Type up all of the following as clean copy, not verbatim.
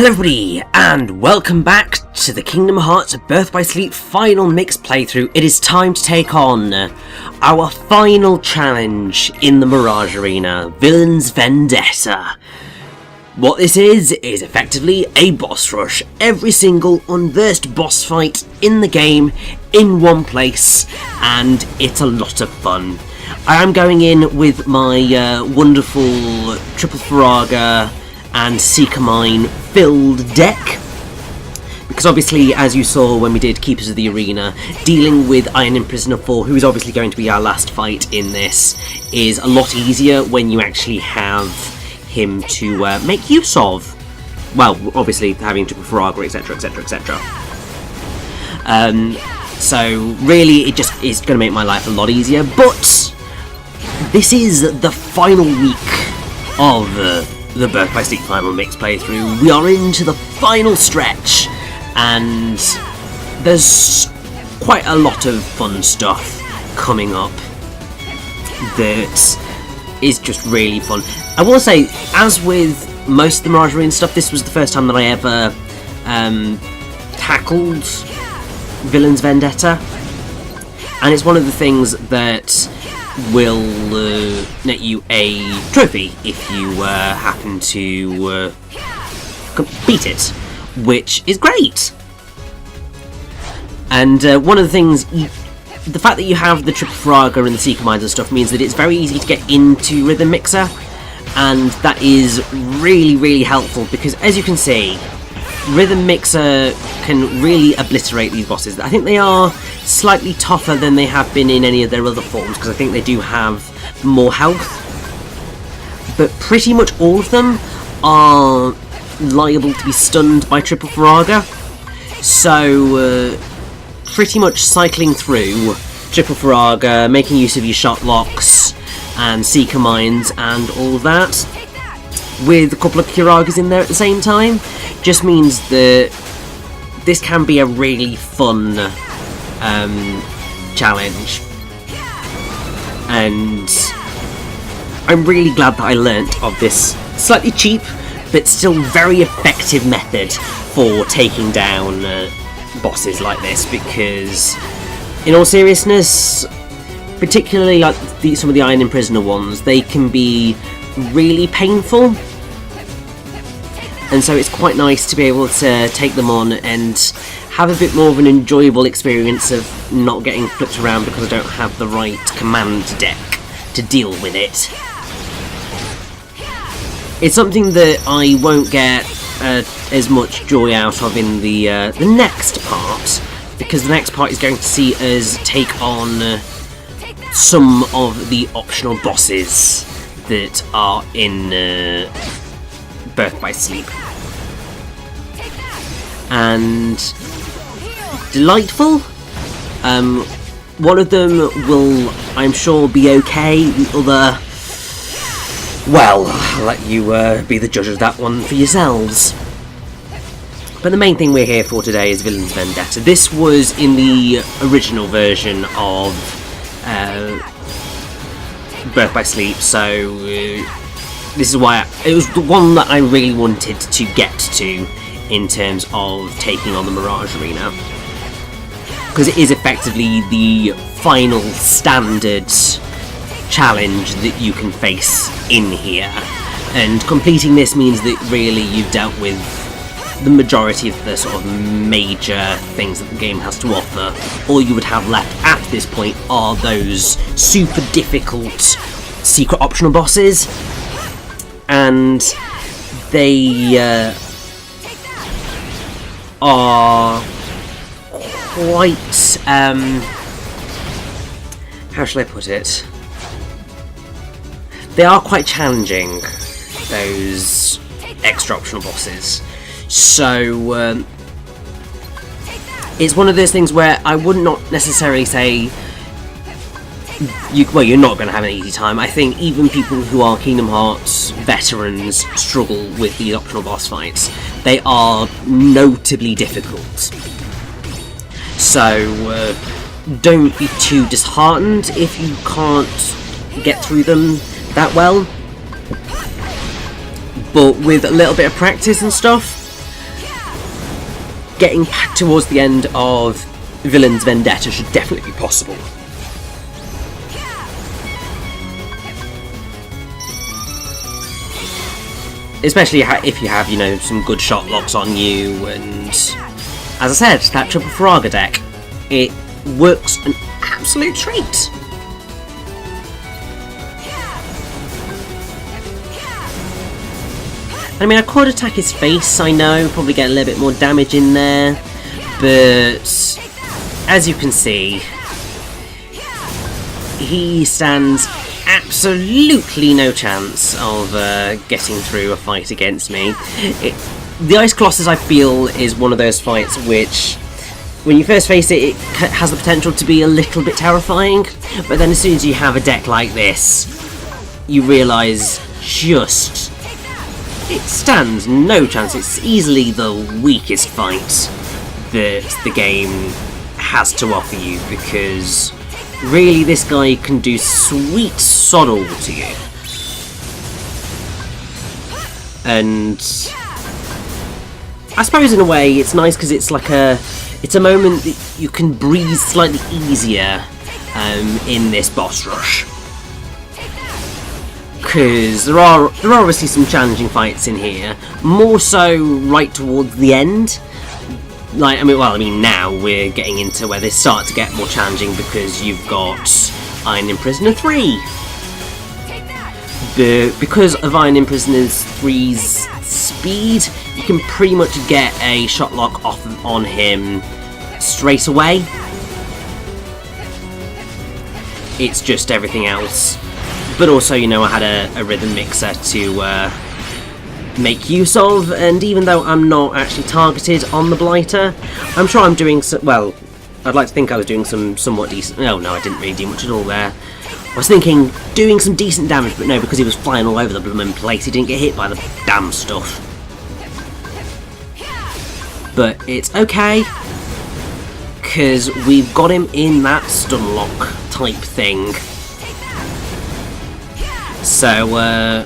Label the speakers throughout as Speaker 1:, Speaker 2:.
Speaker 1: Hello everybody, and welcome back to the Kingdom Hearts Birth by Sleep final mixed playthrough. It is time to take on our final challenge in the Mirage Arena, Villain's Vendetta. What this is effectively a boss rush. Every single unversed boss fight in the game in one place, and it's a lot of fun. I am going in with my wonderful Triple Faraga and Seeker Mine filled deck, because obviously, as you saw when we did Keepers of the Arena, dealing with Iron Imprisoner 4, who is obviously going to be our last fight in this, is a lot easier when you actually have him to make use of. Well, obviously having Triple Faraga, etc, etc, etc. So really it just is going to make my life a lot easier, but this is the final week of the Birth by Sleep final mix playthrough. We are into the final stretch, and there's quite a lot of fun stuff coming up that is just really fun. I will say, as with most of the Mirage Arena stuff, this was the first time that I ever tackled Villain's Vendetta, and it's one of the things that will net you a trophy if you happen to beat it, which is great. And one of the things, the fact that you have the Triple Faraga and the Seeker Mines and stuff means that it's very easy to get into Rhythm Mixer, and that is really, really helpful, because as you can see, Rhythm Mixer can really obliterate these bosses. I think they are slightly tougher than they have been in any of their other forms, because I think they do have more health, but pretty much all of them are liable to be stunned by Triple Faraga, so pretty much cycling through Triple Faraga, making use of your shot locks and Seeker Mines and all of that, with a couple of Kiragas in there at the same time, just means that this can be a really fun challenge. And I'm really glad that I learnt of this slightly cheap but still very effective method for taking down bosses like this, because in all seriousness, particularly like some of the Iron Imprisoner ones, they can be really painful, and so it's quite nice to be able to take them on and have a bit more of an enjoyable experience of not getting flipped around because I don't have the right command deck to deal with it. It's something that I won't get as much joy out of in the next part, because the next part is going to see us take on some of the optional bosses that are in Birth by Sleep. And delightful. One of them will, I'm sure, be okay. The other, well, I'll let you be the judge of that one for yourselves. But the main thing we're here for today is Villain's Vendetta. This was in the original version of Birth by Sleep, so this is why it was the one that I really wanted to get to in terms of taking on the Mirage Arena, because it is effectively the final standard challenge that you can face in here, and completing this means that really you've dealt with the majority of the sort of major things that the game has to offer. All you would have left at this point are those super difficult secret optional bosses, and they are quite, how shall I put it? They are quite challenging, those extra optional bosses. So it's one of those things where I would not necessarily say you're not going to have an easy time. I think even people who are Kingdom Hearts veterans struggle with these optional boss fights. They are notably difficult. So don't be too disheartened if you can't get through them that well. But with a little bit of practice and stuff, getting towards the end of Villain's Vendetta should definitely be possible. Especially if you have, you know, some good shot locks on you, and as I said, that triple Faraga deck, it works an absolute treat. I mean, I could attack his face, I know, probably get a little bit more damage in there, but as you can see, he stands absolutely no chance of getting through a fight against me. The Ice Colossus, I feel, is one of those fights which, when you first face it, it has the potential to be a little bit terrifying, but then as soon as you have a deck like this, you realise just it stands no chance. It's easily the weakest fight that the game has to offer you, because really this guy can do sweet sod all to you. And I suppose in a way it's nice because it's like it's a moment that you can breathe slightly easier in this boss rush. Because there are obviously some challenging fights in here, more so right towards the end. Like, I mean, now we're getting into where they start to get more challenging because you've got Iron Imprisoner 3. Because of Iron Imprisoner 3's speed, you can pretty much get a shot lock off on him straight away. It's just everything else. But also, you know, I had a rhythm mixer to make use of, and even though I'm not actually targeted on the Blighter, I'm sure I'm doing well, I'd like to think I was doing somewhat decent. No, I didn't really do much at all there. I was thinking doing some decent damage, but no, because he was flying all over the blooming place, he didn't get hit by the damn stuff. But it's okay, because we've got him in that stun lock type thing. So,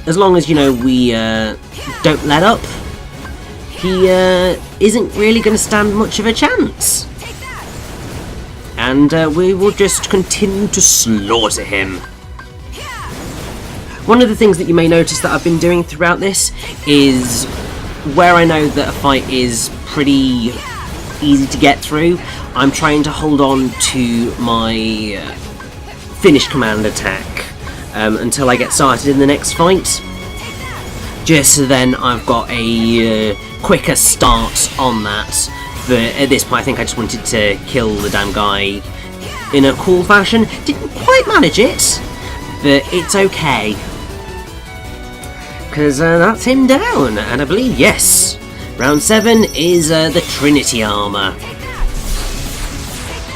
Speaker 1: as long as, you know, we don't let up, he isn't really going to stand much of a chance. And we will just continue to slaughter him. One of the things that you may notice that I've been doing throughout this is where I know that a fight is pretty easy to get through, I'm trying to hold on to my finish command attack until I get started in the next fight, just so then I've got a quicker start on that. But at this point I think I just wanted to kill the damn guy in a cool fashion. Didn't quite manage it, but it's okay, because that's him down, and I believe, yes, round 7 is the Trinity Armour,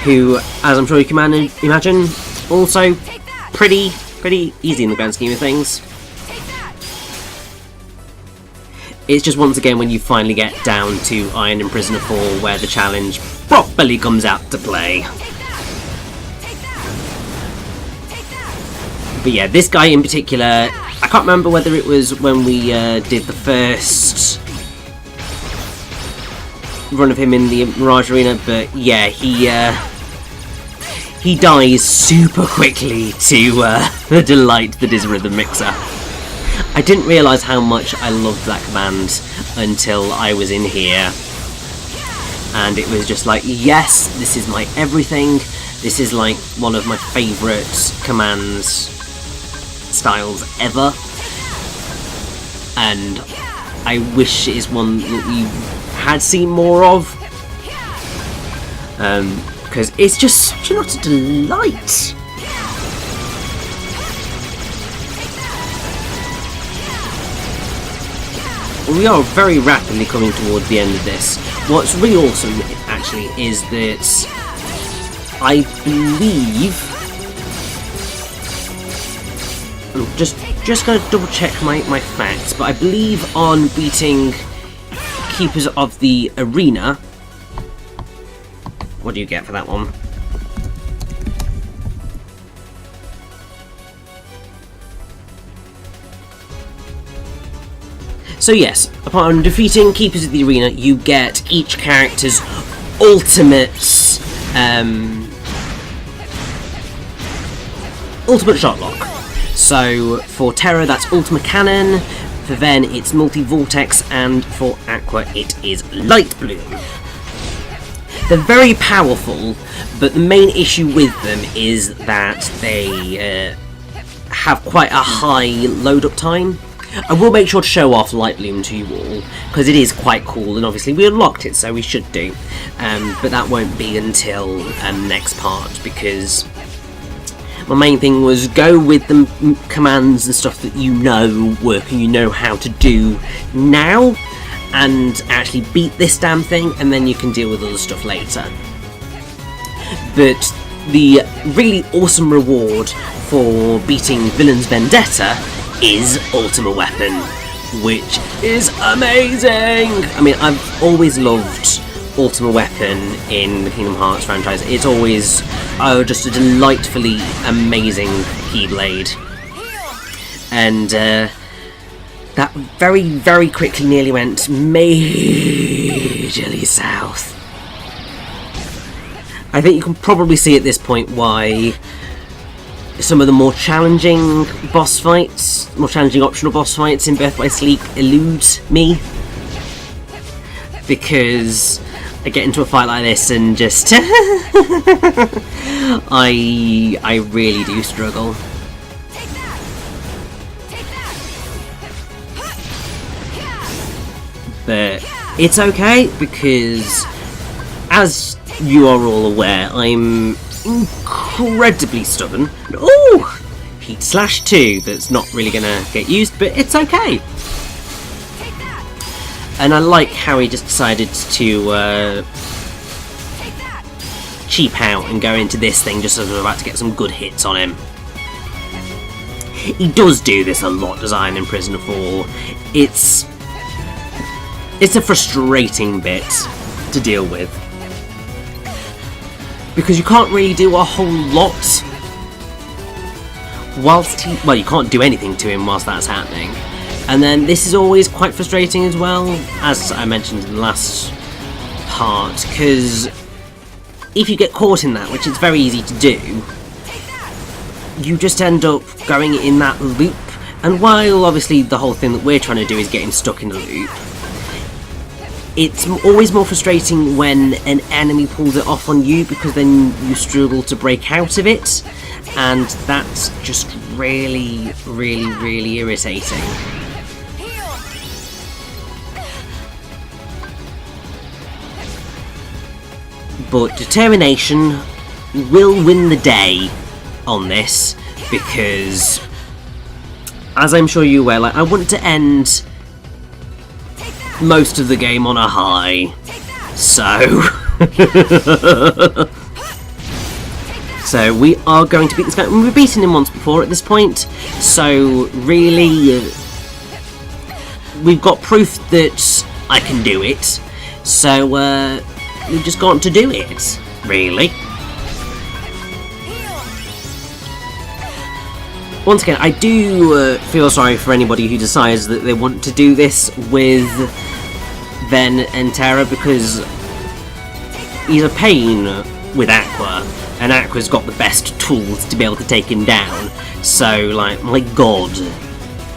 Speaker 1: who, as I'm sure you can imagine, also pretty easy in the grand scheme of things. It's just once again when you finally get down to Iron Imprisoner 4 where the challenge properly comes out to play. But yeah, this guy in particular, I can't remember whether it was when we did the first run of him in the Mirage Arena, but yeah, he dies super quickly to the delight that is Rhythm Mixer. I didn't realise how much I loved that command until I was in here, and it was just like, yes, this is my everything. This is like one of my favourite commands styles ever, and I wish it is one that we had seen more of, because it's just such an utter delight. We are very rapidly coming towards the end of this. What's really awesome, actually, is that I believe, I'm just going to double check my facts, but I believe on beating Keepers of the Arena, what do you get for that one? So yes, upon defeating Keepers of the Arena, you get each character's ultimate shot lock. So for Terra that's Ultima Cannon, for Ven it's Multi-Vortex, and for Aqua it is Light Bloom. They're very powerful, but the main issue with them is that they have quite a high load-up time. I will make sure to show off Light Bloom to you all, because it is quite cool, and obviously we unlocked it, so we should do. But that won't be until next part, because my main thing was go with the commands and stuff that you know work and you know how to do now, and actually beat this damn thing, and then you can deal with other stuff later. But the really awesome reward for beating Villain's Vendetta is Ultima Weapon, which is amazing! I mean, I've always loved Ultima Weapon in the Kingdom Hearts franchise. It's always just a delightfully amazing Keyblade. And that very, very quickly nearly went majorly south. I think you can probably see at this point why some of the more challenging boss fights, more challenging optional boss fights in Birth by Sleep elude me. Because I get into a fight like this and just I really do struggle. But it's okay, because as you are all aware, I'm incredibly stubborn. Oh, Heat Slash 2, that's not really gonna get used, but it's okay. And I like how he just decided to cheap out and go into this thing just as we're about to get some good hits on him. He does do this a lot, Design in Prisoner 4. It's a frustrating bit to deal with, because you can't really do a whole lot whilst he... well, you can't do anything to him whilst that's happening. And then this is always quite frustrating as well, as I mentioned in the last part, because if you get caught in that, which is very easy to do, you just end up going in that loop. And while obviously the whole thing that we're trying to do is get him stuck in the loop, it's always more frustrating when an enemy pulls it off on you, because then you struggle to break out of it, and that's just really, really, really irritating. But determination will win the day on this, because, as I'm sure you will, I want to end most of the game on a high, so so we are going to beat this guy. We've beaten him once before at this point, so really we've got proof that I can do it, so we've just got to do it, really. Once again, I do feel sorry for anybody who decides that they want to do this with Ven and Terra, because he's a pain with Aqua, and Aqua's got the best tools to be able to take him down. So, like, my god,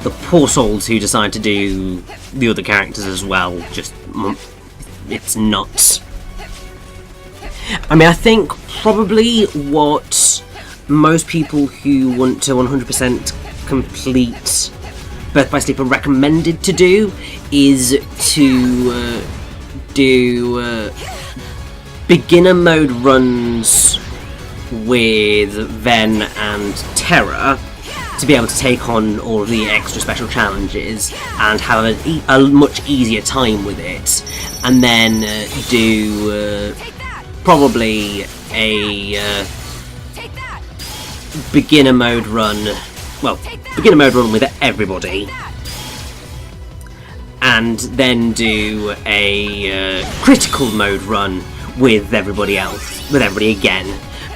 Speaker 1: the poor souls who decide to do the other characters as well, just, it's nuts. I mean, I think probably what most people who want to 100% complete Birth by Sleep are recommended to do is to do beginner mode runs with Ven and Terra to be able to take on all of the extra special challenges and have a much easier time with it, and then do probably a beginner mode run with everybody, and then do a critical mode run with everybody else, with everybody again,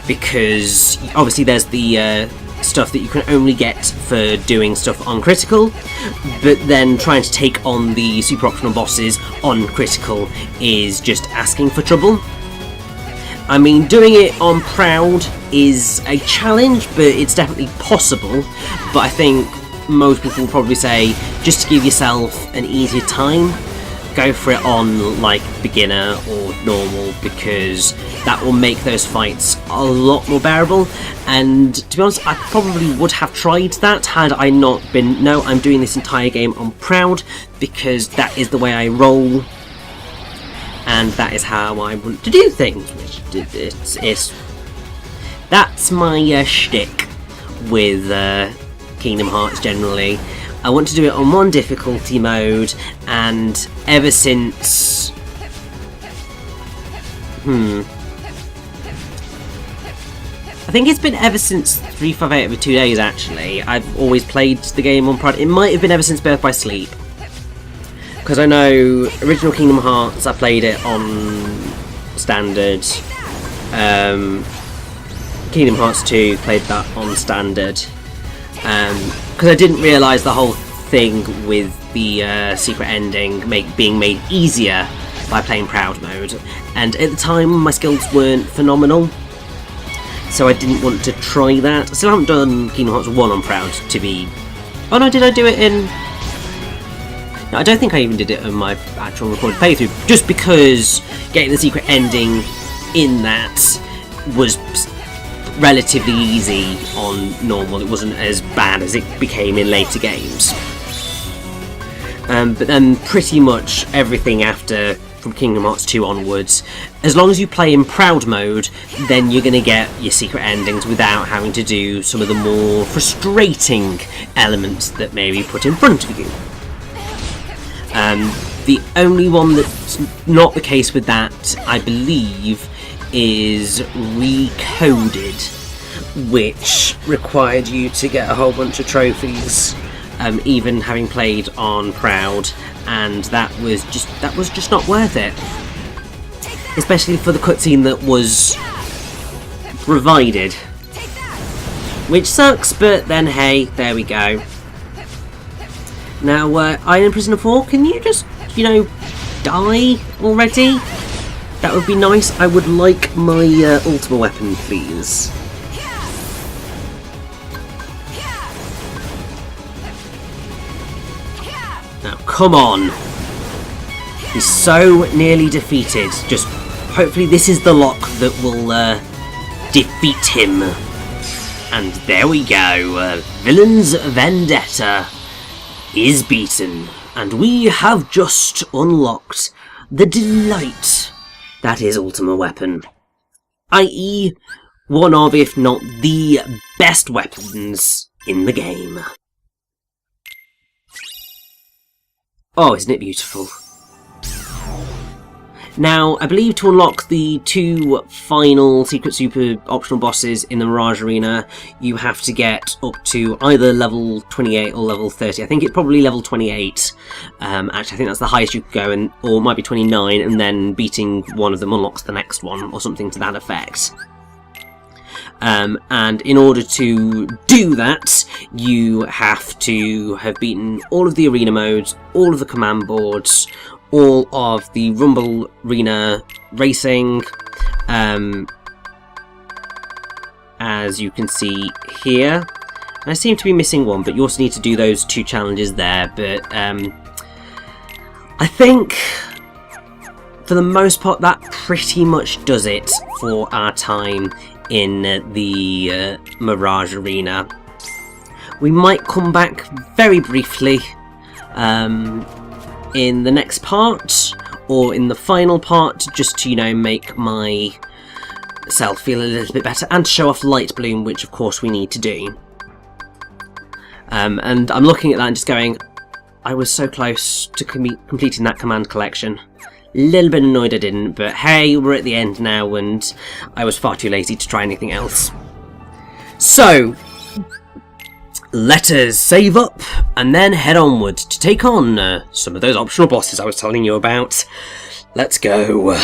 Speaker 1: because obviously there's the stuff that you can only get for doing stuff on critical, but then trying to take on the super optional bosses on critical is just asking for trouble. I mean, doing it on proud is a challenge, but it's definitely possible. But I think most people will probably say, just to give yourself an easier time, go for it on like beginner or normal, because that will make those fights a lot more bearable. And to be honest, I probably would have tried that had I not been, no, I'm doing this entire game on proud because that is the way I roll and that is how I want to do things, which that's my shtick with Kingdom Hearts generally. I want to do it on one difficulty mode, and ever since... I think it's been ever since 358 over 2 days, actually. I've always played the game on Pride. It might have been ever since Birth by Sleep. Because I know original Kingdom Hearts, I played it on Standard. Kingdom Hearts 2, played that on Standard. Because I didn't realise the whole thing with the secret ending being made easier by playing Proud mode, and at the time my skills weren't phenomenal, so I didn't want to try that. I still haven't done Kingdom Hearts 1 on Proud to be... Oh no, did I do it in... No, I don't think I even did it on my actual recorded playthrough, just because getting the secret ending in that was relatively easy on normal. It wasn't as bad as it became in later games. But then pretty much everything after, from Kingdom Hearts 2 onwards, as long as you play in Proud mode, then you're going to get your secret endings without having to do some of the more frustrating elements that may be put in front of you. The only one that's not the case with that, I believe, is Recoded, which required you to get a whole bunch of trophies, even having played on Proud, and that was just not worth it, especially for the cutscene that was provided, which sucks. But then hey, there we go. Now, Iron Prisoner 4, can you just, you know, die already? That would be nice. I would like my Ultima weapon, please. Now, come on. He's so nearly defeated. Just, hopefully this is the lock that will defeat him. And there we go. Villain's Vendetta is beaten. And we have just unlocked the delight that is Ultima weapon, i.e. one of, if not the best weapons in the game. Oh, isn't it beautiful? Now, I believe to unlock the 2 final secret super optional bosses in the Mirage Arena, you have to get up to either level 28 or level 30. I think it's probably level 28. Actually, I think that's the highest you could go, or it might be 29, and then beating one of them unlocks the next one, or something to that effect. And in order to do that, you have to have beaten all of the arena modes, all of the command boards, all of the Rumble Arena racing, as you can see here. And I seem to be missing one, but you also need to do those 2 challenges there. But I think, for the most part, that pretty much does it for our time in the Mirage Arena. We might come back very briefly in the next part, or in the final part, just to, you know, make myself feel a little bit better, and show off Light Bloom, which of course we need to do. And I'm looking at that and just going, I was so close to completing that command collection. A little bit annoyed I didn't, but hey, we're at the end now, and I was far too lazy to try anything else. So, let us save up, and then head onward to take on some of those optional bosses I was telling you about. Let's go.